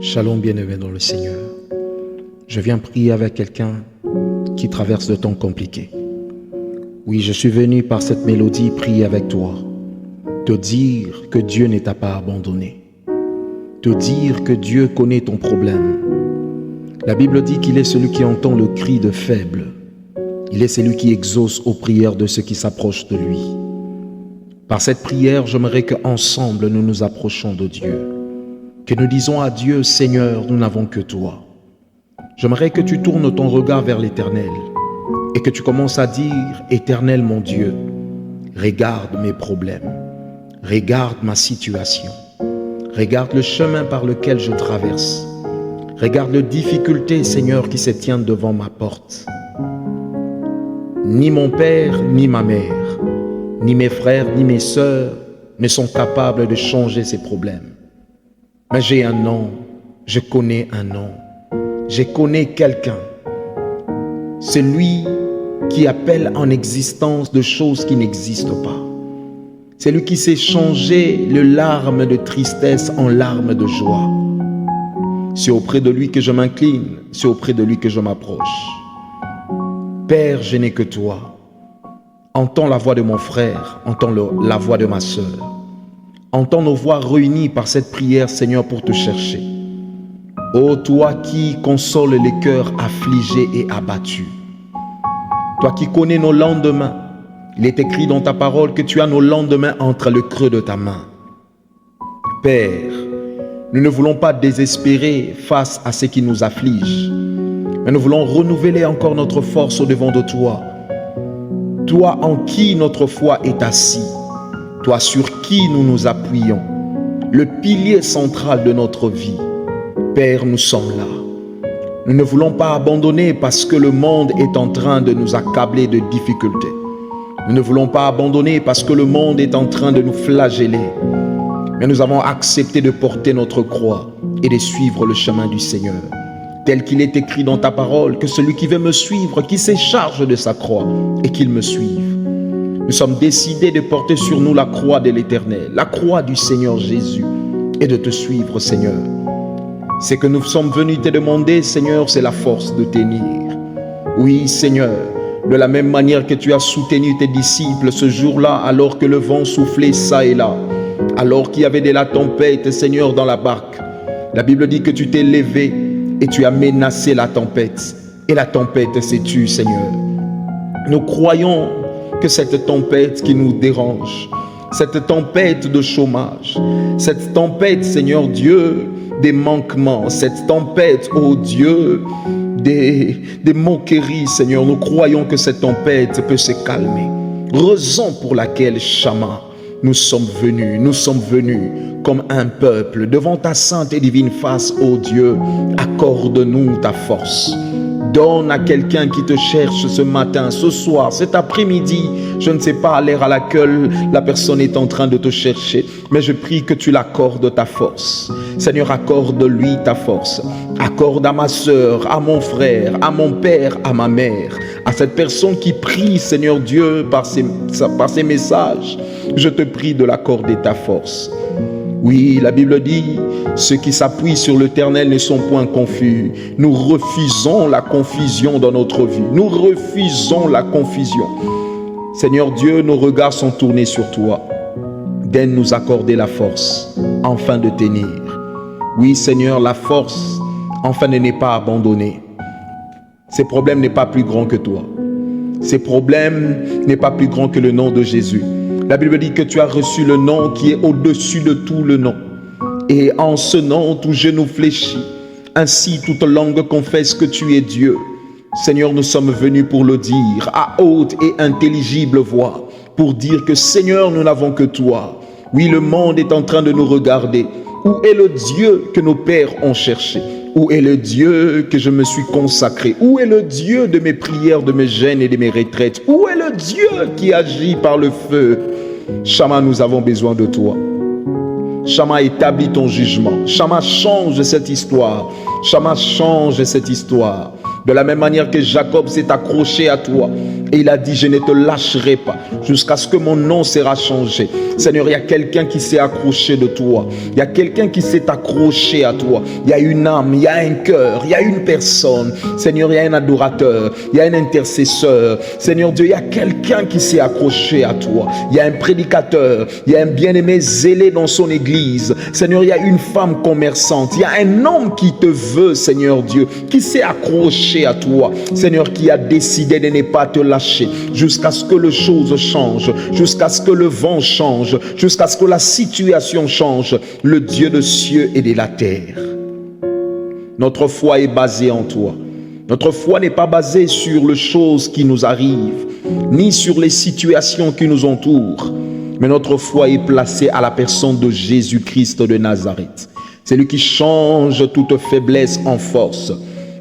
Shalom bien-aimé dans le Seigneur. Je viens prier avec quelqu'un qui traverse de temps compliqués. Oui, je suis venu par cette mélodie prier avec toi, te dire que Dieu ne t'a pas abandonné, te dire que Dieu connaît ton problème. La Bible dit qu'il est celui qui entend le cri de faible. Il est celui qui exauce aux prières de ceux qui s'approchent de lui. Par cette prière, j'aimerais qu'ensemble nous nous approchons de Dieu, que nous disons à Dieu, Seigneur, nous n'avons que toi. J'aimerais que tu tournes ton regard vers l'Éternel et que tu commences à dire, Éternel mon Dieu, regarde mes problèmes, regarde ma situation, regarde le chemin par lequel je traverse, regarde les difficultés, Seigneur, qui se tiennent devant ma porte. Ni mon père, ni ma mère, ni mes frères, ni mes sœurs ne sont capables de changer ces problèmes. Mais j'ai un nom, je connais un nom, je connais quelqu'un. C'est lui qui appelle en existence de choses qui n'existent pas. C'est lui qui sait changer les larmes de tristesse en larmes de joie. C'est auprès de lui que je m'incline, c'est auprès de lui que je m'approche. Père, je n'ai que toi. Entends la voix de mon frère, entends la voix de ma sœur. Entends nos voix réunies par cette prière, Seigneur, pour te chercher. Ô toi qui consoles les cœurs affligés et abattus. Toi qui connais nos lendemains. Il est écrit dans ta parole que tu as nos lendemains entre le creux de ta main. Père, nous ne voulons pas désespérer face à ce qui nous afflige, mais nous voulons renouveler encore notre force au-devant de toi. Toi en qui notre foi est assis, toi sur qui nous nous appuyons, le pilier central de notre vie. Père, nous sommes là. Nous ne voulons pas abandonner parce que le monde est en train de nous accabler de difficultés. Nous ne voulons pas abandonner parce que le monde est en train de nous flageller. Mais nous avons accepté de porter notre croix et de suivre le chemin du Seigneur. Tel qu'il est écrit dans ta parole, que celui qui veut me suivre, qui se charge de sa croix et qu'il me suive. Nous sommes décidés de porter sur nous la croix de l'Éternel, la croix du Seigneur Jésus, et de te suivre, Seigneur. C'est que nous sommes venus te demander, Seigneur, c'est la force de tenir. Oui, Seigneur, de la même manière que tu as soutenu tes disciples ce jour-là, alors que le vent soufflait ça et là, alors qu'il y avait de la tempête, Seigneur, dans la barque. La Bible dit que tu t'es levé et tu as menacé la tempête. Et la tempête s'est tue, Seigneur. Nous croyons que cette tempête qui nous dérange, cette tempête de chômage, cette tempête, Seigneur Dieu, des manquements, cette tempête, oh Dieu, des moqueries, Seigneur, nous croyons que cette tempête peut se calmer. Raison pour laquelle, Shama, nous sommes venus comme un peuple devant ta sainte et divine face, ô Dieu. Accorde-nous ta force. Donne à quelqu'un qui te cherche ce matin, ce soir, cet après-midi, je ne sais pas à l'heure à laquelle la personne est en train de te chercher, mais je prie que tu l'accordes ta force. Seigneur, accorde-lui ta force. Accorde à ma sœur, à mon frère, à mon père, à ma mère, à cette personne qui prie, Seigneur Dieu, par ces messages. Je te prie de l'accorder ta force. Oui, la Bible dit, ceux qui s'appuient sur l'Éternel ne sont point confus. Nous refusons la confusion dans notre vie. Nous refusons la confusion. Seigneur Dieu, nos regards sont tournés sur toi. Daine nous accorder la force, afin de tenir. Oui, Seigneur, la force, afin de ne pas abandonner. Ces problèmes n'est pas plus grand que toi. Ces problèmes n'est pas plus grand que le nom de Jésus. La Bible dit que tu as reçu le nom qui est au-dessus de tout le nom. Et en ce nom, tout genou fléchit. Ainsi, toute langue confesse que tu es Dieu. Seigneur, nous sommes venus pour le dire à haute et intelligible voix. Pour dire que Seigneur, nous n'avons que toi. Oui, le monde est en train de nous regarder. Où est le Dieu que nos pères ont cherché? Où est le Dieu que je me suis consacré? Où est le Dieu de mes prières, de mes jeûnes et de mes retraites? Où est le Dieu qui agit par le feu? Shama, nous avons besoin de toi. Shama, établis ton jugement. Shama, change cette histoire. Shama, change cette histoire. De la même manière que Jacob s'est accroché à toi, Et il a dit, je ne te lâcherai pas jusqu'à ce que mon nom sera changé. Seigneur, il y a quelqu'un qui s'est accroché de toi. Il y a quelqu'un qui s'est accroché à toi. Il y a une âme, il y a un cœur, il y a une personne. Seigneur, il y a un adorateur, il y a un intercesseur. Seigneur Dieu, il y a quelqu'un qui s'est accroché à toi. Il y a un prédicateur, il y a un bien-aimé zélé dans son église. Seigneur, il y a une femme commerçante. Il y a un homme qui te veut, Seigneur Dieu, qui s'est accroché à toi. Seigneur, qui a décidé de ne pas te lâcher jusqu'à ce que les choses changent, jusqu'à ce que le vent change, jusqu'à ce que la situation change. Le Dieu des cieux et de la terre. Notre foi est basée en toi. Notre foi n'est pas basée sur les choses qui nous arrivent, ni sur les situations qui nous entourent, mais notre foi est placée à la personne de Jésus-Christ de Nazareth. C'est lui qui change toute faiblesse en force.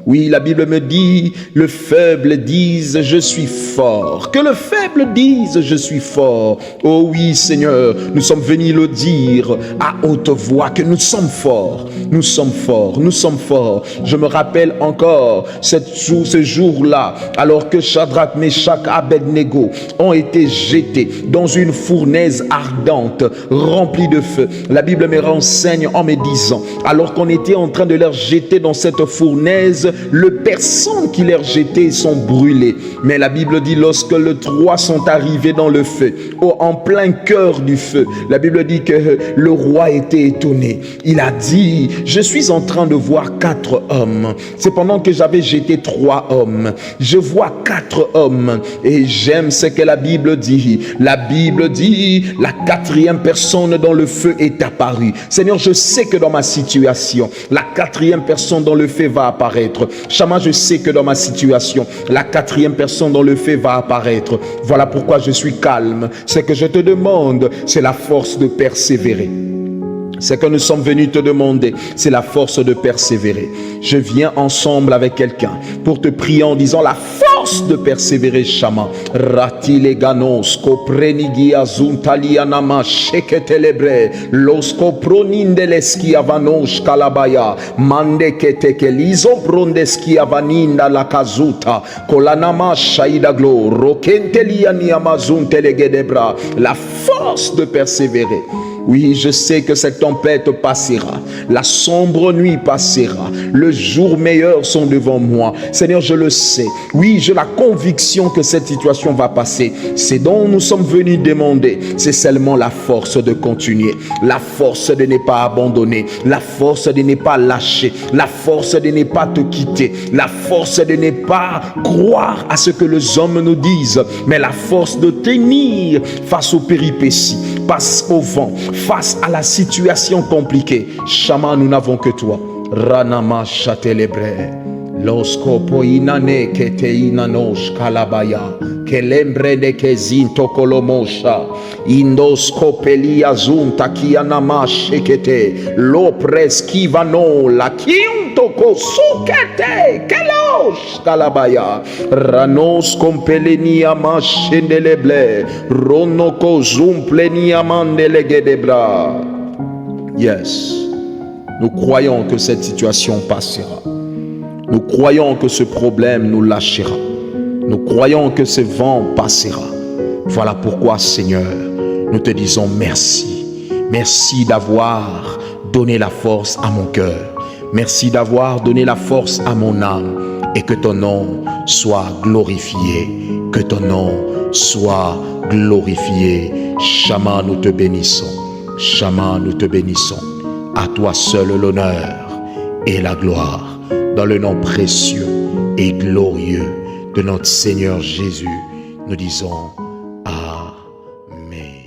Oui, la Bible me dit, le faible dise, je suis fort. Que le faible dise, je suis fort. Oh oui, Seigneur, nous sommes venus le dire à haute voix que nous sommes forts. Nous sommes forts, nous sommes forts. Je me rappelle encore ce jour-là, alors que Shadrach, Meshach, Abednego ont été jetés dans une fournaise ardente, remplie de feu. La Bible me renseigne en me disant, alors qu'on était en train de leur jeter dans cette fournaise, les personnes qui les jetaient sont brûlées. Mais la Bible dit, lorsque les trois sont arrivés dans le feu, en plein cœur du feu, la Bible dit que le roi était étonné. Il a dit, je suis en train de voir 4 hommes. C'est pendant que j'avais jeté 3 hommes. Je vois 4 hommes. Et j'aime ce que la Bible dit. La Bible dit, la 4e personne dans le feu est apparue. Seigneur, je sais que dans ma situation, la 4e personne dans le feu va apparaître. Chama, je sais que dans ma situation, la 4e personne dans le feu va apparaître. Voilà pourquoi je suis calme. Ce que je te demande, c'est la force de persévérer. Ce que nous sommes venus te demander, c'est la force de persévérer. Je viens ensemble avec quelqu'un pour te prier en disant la force de persévérer, Chama. Ratile ganos koprenigi azuntalianama sheketelebre losko pronindeleski avanos kalabaya mande ketekelizo prondeski avaninda la kazuta kolanama shaida glo rokenteliani amazuntelegedebra. La force de persévérer. Oui, je sais que cette tempête passera, la sombre nuit passera, le jour meilleur sont devant moi. Seigneur, je le sais. Oui, j'ai la conviction que cette situation va passer. C'est dont nous sommes venus demander. C'est seulement la force de continuer, la force de ne pas abandonner, la force de ne pas lâcher, la force de ne pas te quitter, la force de ne pas croire à ce que les hommes nous disent, mais la force de tenir face aux péripéties, face au vent, face à la situation compliquée. Chama, nous n'avons que toi. Ranama chatelebre. Losko poinane keteinanos kalabaya. Kelembre de kezinto kolomosha. Indosko pelia zunta kianama shekete. Lopres kivano la kiunto kosukete. Kelos kalabaya. Ranos kompelenia machendeleble. Ronoko zumplenia mandelegedebra. Yes. Nous croyons que cette situation passera. Nous croyons que ce problème nous lâchera. Nous croyons que ce vent passera. Voilà pourquoi, Seigneur, nous te disons merci. Merci d'avoir donné la force à mon cœur. Merci d'avoir donné la force à mon âme. Et que ton nom soit glorifié. Que ton nom soit glorifié. Chama, nous te bénissons. Chama, nous te bénissons. À toi seul l'honneur et la gloire. Dans le nom précieux et glorieux de notre Seigneur Jésus, nous disons Amen.